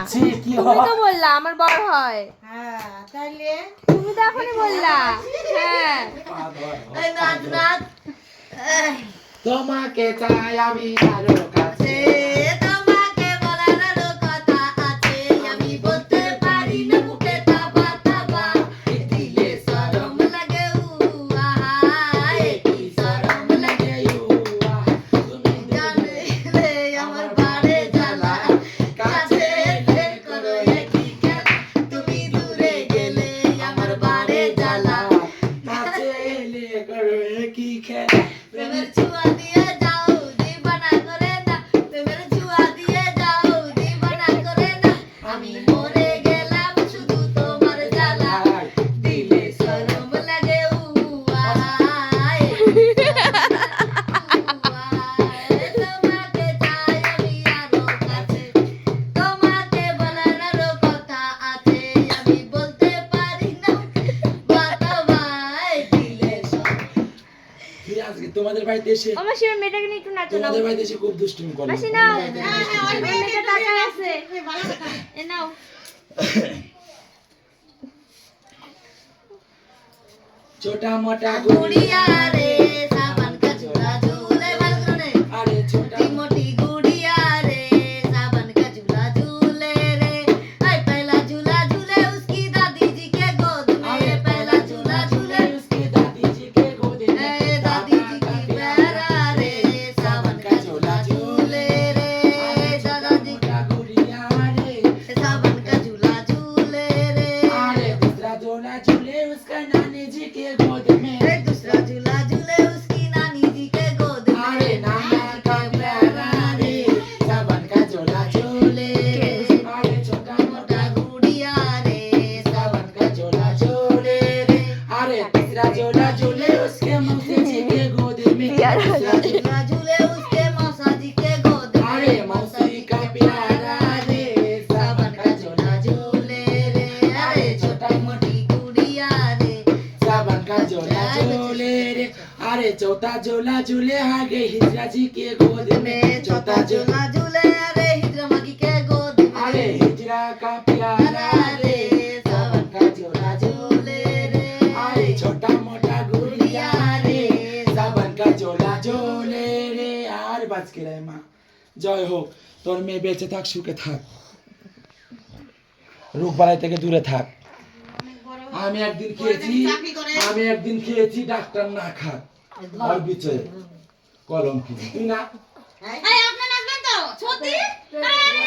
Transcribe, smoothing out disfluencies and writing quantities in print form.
তুমি তো বললা আমার বড় হয়। হ্যাঁ তাহলে তুমি তো এখনই বললা। হ্যাঁ এই নাচ নাচ তোমাকে চাই আমি আরো কাছে তোমাকে বলার আরো কথা আছে আমি বলতে পারি না মুখে তাবা তাবা দিলে শরম লাগে উহাই কি শরম লাগে তুমি জানলে আমার বাড়ে জ্বালা কাছে এলে করো একই খেলা তুমি দূরে গেলে আমার বাড়ে জ্বালা কাছে এলে করো কি খেলা প্রেমের ছুয়া দিয়ে যাও দিবানা করে না প্রেমের ছুয়া দিয়ে যাও দিবানা করে না আমি মরে গেলাম শুধু তোমার জ্বালা দিলে শরম লাগে উয়াই তোমাকে চাই আমি আরো কাছে তোমাকে বলার আরো কথা আছে আমি বলতে পারি না কথা ভাই দিলে তুই আজকে তোমাদের বাড়িতে এসে আমার শির মেয়েটাকে নিয়ে একটু নাচো নাও। তোমাদের বাড়িতে এসে খুব দুষ্টুমি করে মাসি নাও। ওই মেয়েটা টাকা আছে। এ নাও। छोटा मोटा गुड़िया रे सावन का झूला झूले बालकने अरे छोटा मोटी मोटी गुड़िया रे सावन का झूला झूले रे आई पहला झूला झूले उसकी दादी जी के गोद में पहला झूला झूले उसकी दादी जी के गोद में दादी जी की प्यारा रे सावन का झूला झूले रे दादाजी का गुड़िया रे सावन का झूला झूले रे अरे दूसरा झूला झूले उसका नानी जी के गोद में दूसरा झूला झूले उसकी नानी जी के गोद में अरे नाना का प्यारा रे सावन का झूला झूले अरे छोटा मोटा मोटा गुड़िया रे सावन का झूला झूले रे अरे तीसरा झूला झूले उसके मौसी जी के गोद में दूसरा झूला झूले उसके मौसा जी के गोद में अरे मौसी का प्यारा रे सावन का झूला झूले रे अरे छोटी मोटी गुड़िया रे सावन का झूला झूले रे अरे चौथा झूला झूले आगे हिजरा जी के गोद में चौथा झूला झूले अरे हिजरमा की के गोद में अरे हिजरा का प्यारा रे सावन का झूला झूले रे अरे छोटा मोटा गुड़िया रे सावन का झूला झूले रे আর বাজকে রে মা জয় হোক তোর মেয়ে বেঁচে থাক সুখে থাক রোগ বালাই থেকে দূরে থাক আমি একদিন খেয়েছি ডাক্তার না খাক আর বিচয়ে কলম কি তুই না এই আপনি নাচবেন তো সত্যি আরে